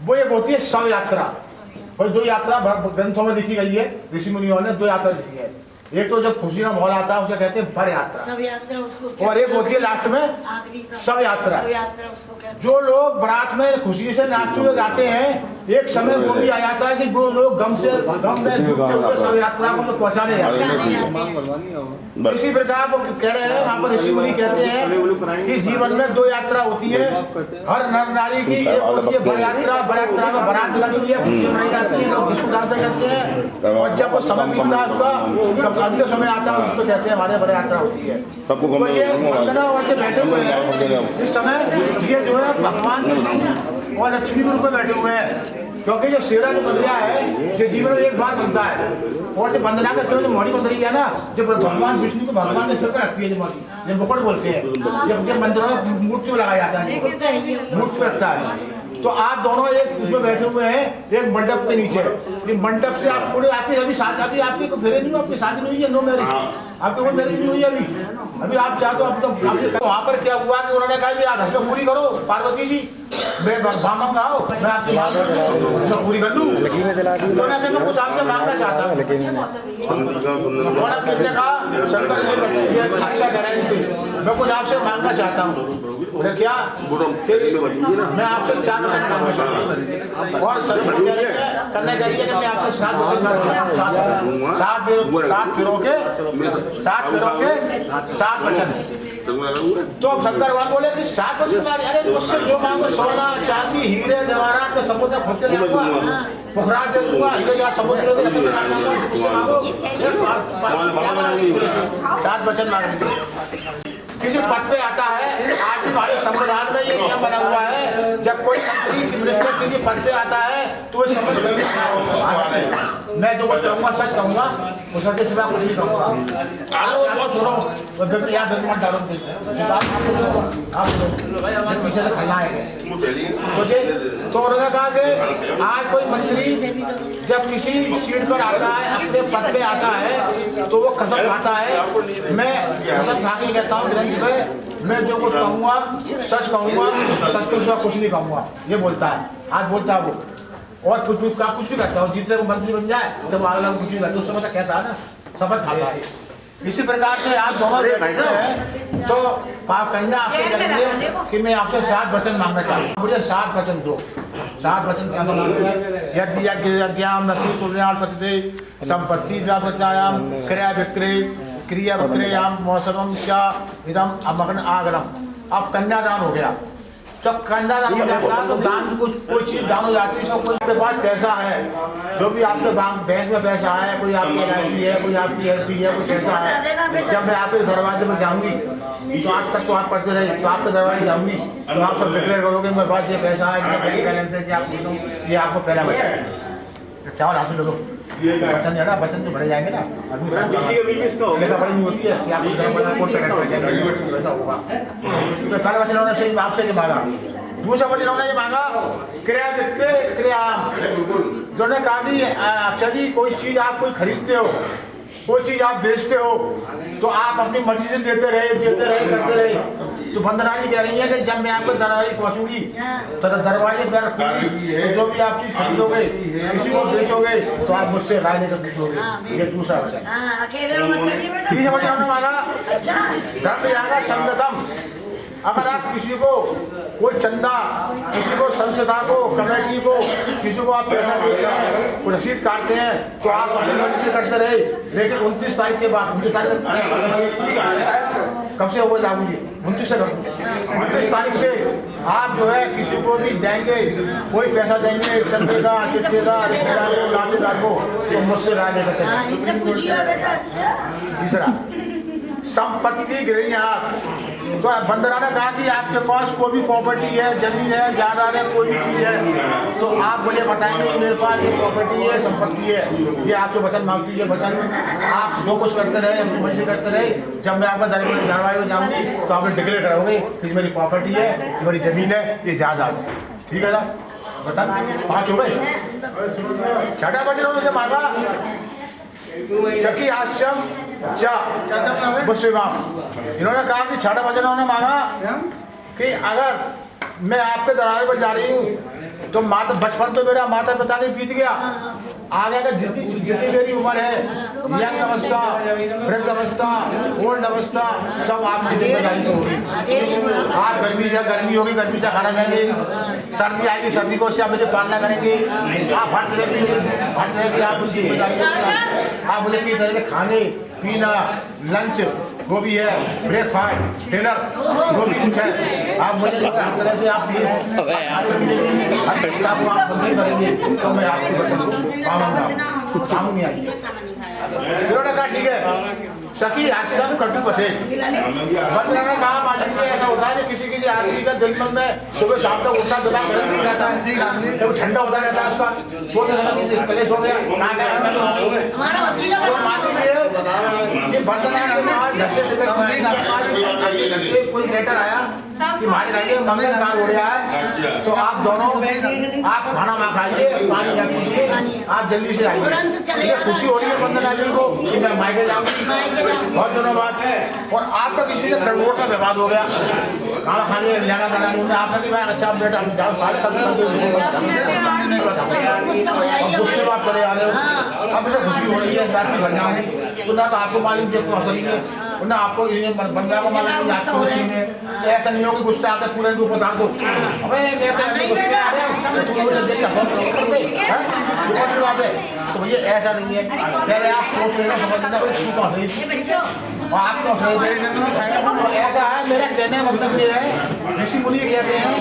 वो एक होती है शव यात्रा। और दो यात्रा ग्रंथों में लिखी गई है, ऋषि मुनियों ने दो यात्रा लिखी है। एक तो जब खुशी का माहौल आता है उसे कहते हैं बर यात्रा, और एक होती है लास्ट में शव यात्रा। जो लोग बारात में खुशी से नाचते हुए गाते हैं, एक समय वो भी आ जाता है कि वो लोग गम में डूबते हुए शव यात्रा को पहुंचाने जाते हैं। इसी प्रकार वो कह रहे हैं, वहाँ पर ऋषि मुनि कहते हैं कि जीवन में दो यात्रा होती है हर नर नारी की। एक होती है बर यात्रा, बर यात्रा में बारात लगती है, खुशी मनाई जाती है, लोग डिस्को डांस करते हैं, और जब वो समय बीतता है उसका अंतिम समय आता है उसको कहते हैं हमारे बर यात्रा होती है। तो ये वंदना और के बैठे हुए हैं इस समय, ये जो है भगवान कृष्ण और लक्ष्मी के रूप में बैठे हुए हैं। क्योंकि जो शेरा जो बंदरिया है जो जीवन में एक बार बनता है, और जो बंदना का शेरा जो मोड़ी बंदरी है ना, जो भगवान विष्णु को भगवान ने सिर पर रखती है, जो मोड़ी जो मुकुट बोलते हैं, जब मंदिरों में मूर्ति में लगाया जाता है, मूर्ति रखता है। तो आप दोनों एक उसमें बैठे हुए हैं, एक मंडप के नीचे। ये मंडप से आप पूरे आपकी अभी शादी, अभी आपकी को फेरे नहीं हुआ, आपकी शादी नहीं हुई है, नो मैरिज, आपकी कोई मैरिज नहीं हुई अभी आप चाहते हो। तो वहाँ पर क्या हुआ कि उन्होंने कहा कि आप हसम पूरी करो पार्वती जी, मैं बामन का हो, मैं आपकी हसम पूरी कर दूँ। तो मैं कुछ आपसे मांगना चाहता हूँ। उन्होंने कहा शंकर ये अच्छा कह रहे हैं इनसे, मैं कुछ आपसे मांगना चाहता हूँ। बोले क्या? मैं आपसे 4 वचन मांगना चाहता हूँ, और करने के लिए मैं आपसे 7 वचन। तो शंकर भगवान बोले कि 7 वचन मांगे, अरे मुझसे जो मांगो सोना चांदी हीरे जवाहरात तो समुद्र खोद के लाऊंगा, पोखरा दे दूंगा, हीरे जवाहरात समुद्र में मुझसे मांगो 7 वचन मांगेंगे। किसी पद पे आता है, आज भी हमारे संविधान में ये नियम बना हुआ है, जब कोई मंत्री मिनिस्टर किसी पद पे आता है तो मैं जो कुछ कहूँगा सच कहूँगा, उसके सिवा कुछ नहीं कहूँगा। सुनो आप पीछे से खल्ला है। तो उन्होंने कहा कि आज कोई मंत्री जब किसी सीट पर आता है, अपने पद पे आता है, तो वो कसम खाता है, मैं कसम खा के कहता हूँ मैं जो कुछ कहूँगा सच कहूँगा, सच कुछ नहीं कहूँगा, ये बोलता है। आज बोलता है वो, और कुछ भी करता हूँ, जितने को मंत्री बन जाए जब अगला कुछ भी करता, उस समय तक कहता है ना, शपथ खाता है। इसी प्रकार से आप दोनों बैठे हैं, तो कन्या आपसे कहेंगे कि मैं आपसे 7 वचन मांगना चाहता हूँ, मुझे 7 वचन दो। 7 वचन क्या मांगते हैं? यज्ञाम नस्ल कुल्याण पतिते संपत्ति व्यापत्यायाम क्रिया विक्रय क्रिया विक्रयाम मौसम क्या इदम अमग्न आगरम। अब कन्यादान हो गया। जब कन्यादान हो जाता है तो दान कुछ कोई चीज दान हो जाती है। कोई आपके पास पैसा है, जो भी आपके बैंक में पैसा है, कोई आपकी LIC है, कोई आपकी FD है, कुछ ऐसा है, जब मैं आपके दरवाजे में जाऊंगी तो आज तक तो आप पढ़ते रहे, तो आपके दरवाजे जाऊंगी तो आप सब डिक्लेयर करोगे मेरे पास ये पैसा है, ये आपको पहला बचा चावल हासिल करो। वचन है ना, वचन तो भरे जाएंगे ना, लेखा पढ़ी नहीं होती है कि आप वैसा होगा। तो पहला वचन उन्होंने से आपसे ये मांगा। दूसरा वचन उन्होंने ये मांगा क्रिया विक्रय क्रियाम। उन्होंने कहा कि अच्छा जी कोई चीज आप कोई खरीदते हो, कोई चीज आप बेचते हो, तो आप अपनी मर्जी से देते रहे करते रहे। तो वंदना जी कह रही है कि जब मैं आपके दरवाजे पहुंचूंगी तो दरवाजे पर रखूंगी, तो जो भी आप चीज खरीदोगे, किसी को बेचोगे, तो आप मुझसे राय लेकर पूछोगे। ये दूसरा वचन। तीसरा वचन उन्होंने मांगा धर्म यागा संगतम। अगर आप किसी को कोई चंदा, किसी को संस्था को, कमेटी को, किसी को आप पैसा देते हैं, कोई रसीद काटते हैं, तो आप अपनी मर्जी से करते रहे, लेकिन 29 तारीख के बाद 29 तारीख कब से हो लागू जी? 29 से 29 तारीख से आप जो है किसी को भी देंगे, कोई पैसा देंगे, चंदे का, चिट्ठे का, रिश्तेदार को, नातेदार को, तो मुझसे राय लेकर। तीसरा संपत्ति गृह। तो वंदना ने कहा कि आपके पास कोई भी प्रॉपर्टी है, जमीन है, जायदाद है, कोई भी चीज है, तो आप मुझे बताएंगे कि मेरे पास ये प्रॉपर्टी है, संपत्ति है, ये आपसे वचन मांगती है। वचन आप जो कुछ करते रहे, मर्जी करते रहे, जब मैं आपका दरवाजे में जाऊंगी तो आप डिक्लेयर करोगे कि मेरी प्रॉपर्टी है, मेरी जमीन है, ये जायदाद है। ठीक है ना? बता 5 हो गए। छठा वचन उन्होंने मांगा सखी आश्रम मुस्लिम। इन्होंने कहा कि छठा वचन उन्होंने मांगा कि अगर मैं आपके दरबार पर जा रही हूँ तो माता बचपन तो मेरा माता पिता ने बीत गया, आगे का जितनी मेरी उम्र है, यंग अवस्था, वृद्ध अवस्था, ओल्ड अवस्था, सब आपकी जिम्मेदारी तो होगी। आप गर्मी होगी, गर्मी से खाना देंगे, सर्दी आएगी, सर्दी को से आप मुझे पालना करेंगे। आप हर तरह की आप उसकी जिम्मेदारी, आप मुझे किस तरह के खाने पीना, लंच वो भी है, ब्रेकफास्ट, डिनर वो भी कुछ है। आप मुझे हर तरह से आप खाने पीने की हर व्यवस्था को आप बंदी करेंगे तो मैं आपकी वचन पाऊंगा, काम नहीं आएगी। इन्होंने कहा ठीक है सखी आज सब कटु पथे। बंदरा ने कहा मान लीजिए ऐसा होता है कि किसी आदमी का दिल मन में सुबह शाम तक उठता दिमाग गर्म नहीं रहता है, जब ठंडा होता रहता है उसका सोचने लगा किसी कलेश हो गया कहाँ गया मैं तो मान लीजिए ये बंदरा के पास कोई लेटर आया कि हमारे घर में मंगल कार्य हो रहा है, तो आप दोनों आप खाना ना खाइए, पानी ना पीजिए, आप जल्दी से आइए। खुशी हो रही है बंदना जी को कि मैं मायके जाऊंगी बहुत दिनों बाद, और आपका किसी से करोड़ का विवाद हो गया, खाना खाने जाना जाना नहीं, आपने कि मैं अच्छा बेटा जाओ सारे गुस्से में आप चले आ रहे हो। अब मुझे खुशी हो रही है इस बात की बनना होगी, तो ना तो आपको मालूम है असर नहीं है, ना आपको बंदरा को मालूम आपको खुशी में ऐसा नहीं हो कि गुस्सा आकर पूरे को बता दो अबे मैं तो गुस्से में आ रहा हूँ तो मुझे देख के फोन कर दे हैं बात है। तो भैया ऐसा नहीं है, पहले आप सोच लेना समझना और आपको सही तो ऐसा है। मेरा कहने का मतलब ये है, ऋषि मुनि कहते हैं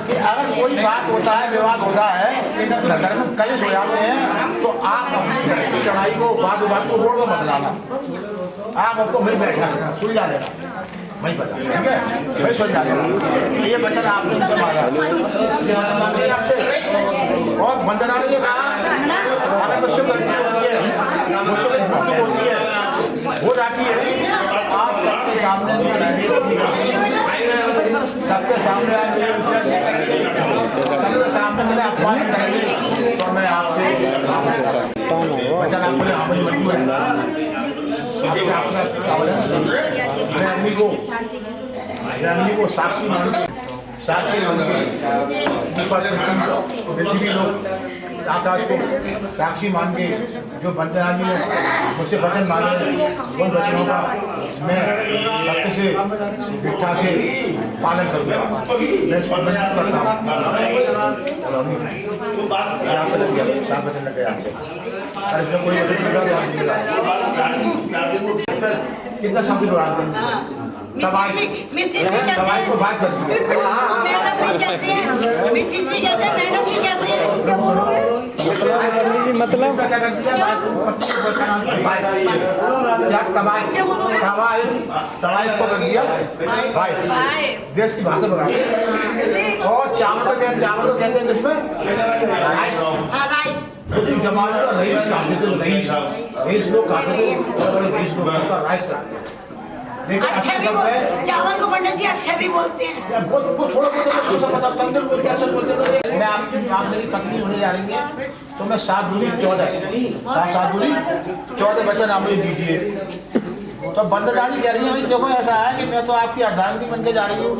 कि अगर कोई बात होता है, विवाद होता है, घर में कलेश हो जाते हैं, तो आप अपनी घर की लड़ाई को बात को रोड में मत लाना, आप उसको वही बैठा सुलझा देना, वही पता ठीक है, वही सुलझा देना। ये वचन आपने उनसे मांगा आपसे, और वंदना ने कहा अगर मुझसे गलती होती है, मुझसे होती है हो जाती है, आप सबके सामने सबके सामने आप सबके सामने मेरा अपमान करेंगे तो मैं आपसे वचन आपको हमारी मंजूर है। अम्मी को साक्षी मान लोग आकाश को साक्षी मान के जो बंदना जी ने मुझसे वचन मांगे उन वचनों का मैं सत्य से निष्ठा से पालन करूँगा, मैं इस पर करता हूँ। सात वचन लग गया और इसमें कोई कितना शब्द उड़ाते हैं को बात करती मतलब क्या करती है को कर दिया देश की भाषा बना, और चावल को कहते हैं इसमें जमाने का रईस खाते थे, रईस लोग खाते थे, रईस लोग राइस खाते थे। अच्छा भी चावल को पंडित जी अच्छा भी बोलते हैं, मैं आप मेरी पत्नी होने जा रही है तो मैं 7 दूनी 14 वचन आप मुझे दीजिए। तो बंदरानी कह रही है भाई देखो ऐसा है कि मैं तो आपकी अर्धांगिनी बन के जा रही हूँ,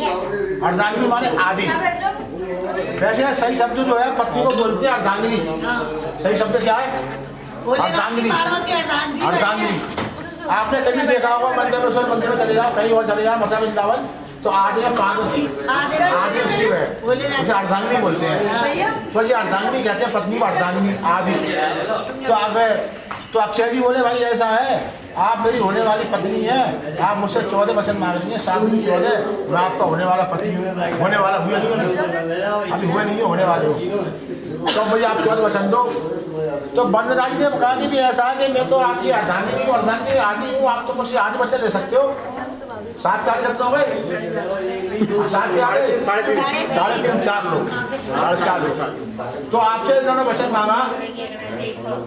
अर्धांगिनी माने आदि, वैसे सही शब्द जो है पत्नी को बोलते हैं अर्धांगिनी, सही शब्द क्या है अर्धांगिनी, अर्धांगिनी। आपने कभी देखा होगा मंदिर में चले जाओ, कहीं और चले जाओ, मथुरा वृंदावन, तो आधे पार्वती आधे शिव है, उसे अर्धांगिनी बोलते हैं, तो ये अर्धांगिनी कहते हैं पत्नी को अर्धांगिनी आदि। तो अक्षय जी बोले भाई ऐसा है आप मेरी होने वाली पत्नी है, आप मुझसे 14 वचन मांग रही हैं, 7 दूनी 14, मैं आपका होने वाला पति हूँ, होने वाला हुए नहीं अभी हुए नहीं होने वाले हो, तो मुझे आप 14 वचन दो। तो बंदना जी ने कहा कि भी ऐसा है कि मैं तो आपकी अर्धांगिनी हूँ, अर्धांगिनी आदि हूँ, आप तो मुझसे 8 वचन ले सकते हो, 7 गाड़ी रखते हो भाई, 7 गाड़ी 3.5 4 लोग 4.5 लोग। तो आपसे इन्होंने वचन मांगा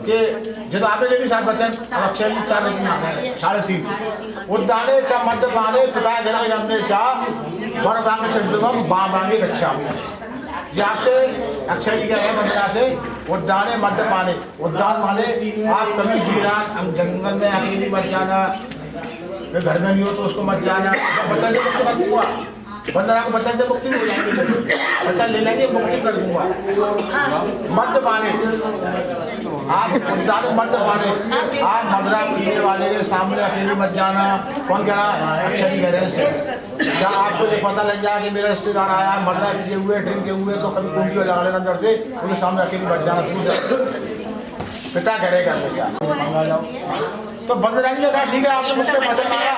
कि जब आपने ले ली 7 वचन, अक्षय जी 4 वचन मांगे 3.5 उद्दाने च मध्यपाने पिता गिरा गमने चाह वर बांगे चंद्रगम बा बांगे रक्षा। आपसे अक्षय जी क्या है बंदना से उद्दाने मध्यपाने, उद्दान माने आप कभी वीरान जंगल में अकेली मत जाना, घर में नहीं हो तो उसको मत जाना, बताइए तो मत हुआ वंदना को बचन से मुक्ति हो जाएगी, बचन ले लेंगे, मुक्ति कर दूंगा। मद्य पाने, आप मद्य पाने, आप मदरा पीने वाले के सामने अकेले मत जाना। कौन कह रहा है? अच्छा नहीं कह रहे हैं। जब आपको ये पता लग जाए कि मेरा रिश्तेदार आया मदरा पीते हुए ड्रिंक के हुए तो कभी कुंडी लगा लेना अंदर से, उनके सामने अकेले मत जाना। पिता करेगा मंगा जाओ तो बंद रहेंगे। कहा ठीक है, आपने मुझसे वचन मांगा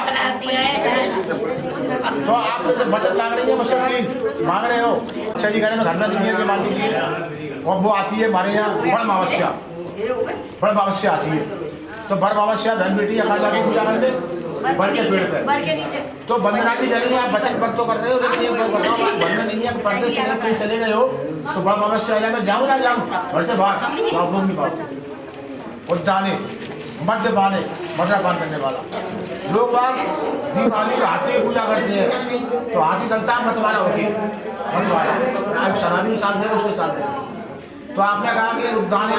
तो आप मुझसे वचन मांग रही है, मुझसे नहीं मांग रहे हो। अच्छा जी, घर में घर में दिखिए मान लीजिए, और वो आती है हमारे यहाँ बड़मावस्या, बड़मावस्या आती है तो बड़मावस्या बहन बेटी अखा जाके पूजा करते बड़ के पेड़ पे। तो वंदना जी कह रही है आप बचन पद तो कर रहे हो, लेकिन ये घर में नहीं है, पर्दे से कहीं चले गए हो तो बड़मावस्या आ जाए, मैं जाऊँ ना जाऊँ घर से बाहर तो आप लोग नहीं पाओ। उद्याने मध्य पाने मद्यपान करने वाला लोग बाग दीपावली का हाथी की पूजा करते हैं तो हाथी चलता है मतवारा होती है, मतवारा आप शराबी साथ दे उसके साथ दे। तो आपने कहा कि उद्याने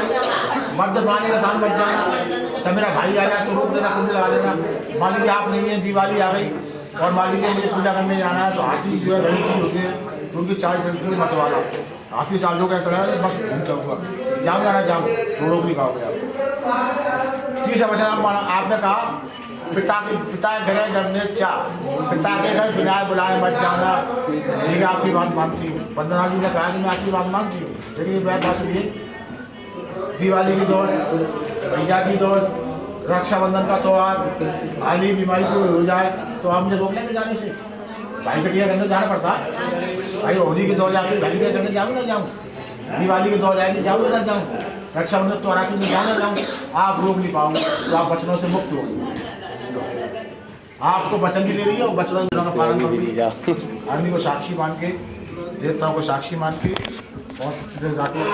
मद्यपानी का साथ मत जाना, तो मेरा भाई आया तो रोक देना, कुंडी लगा देना। मान लीजिए आप नहीं है, दिवाली आ गई और मान लीजिए मुझे पूजा करने जाना है तो हाथी जो है बड़ी चीज होती है तो उनकी चाल चलती है मतवाला, हाथी चाल लोग ऐसा लगा बस घूमता हुआ जाऊँगा ना जाऊँ तो रोक नहीं पाओगे आप। तीसरा वचन आपने कहा पिता के घर में चा, पिता के घर बिना बुलाए मत जाना। ठीक है, आपकी बात मानती हूँ। वंदना जी ने कहा कि मैं आपकी बात मानती हूँ, लेकिन ये मेरे पास सुनिए, दिवाली की दौड़, भैया की दौड़, रक्षाबंधन का त्यौहार, हाली बीमारी कोई हो जाए तो आप मुझे रोक लेंगे जाने से? भाई बेटिया करने जाना पड़ता है। भाई होली की दौड़ जाती, भाई बेटिया करने जाऊँ ना जाऊँ, दिवाली की दौड़ जाएगी जाऊँ ना जाऊँ, रक्षाबंधन त्यौहार के लिए जाना जाऊँ, आप रोक नहीं पाओगे तो आप वचनों से मुक्त होंगे। आपको वचन भी ले रही है और वचनों का पालन करोगे। आदमी को साक्षी मान के, देवताओं को साक्षी मान के और जाके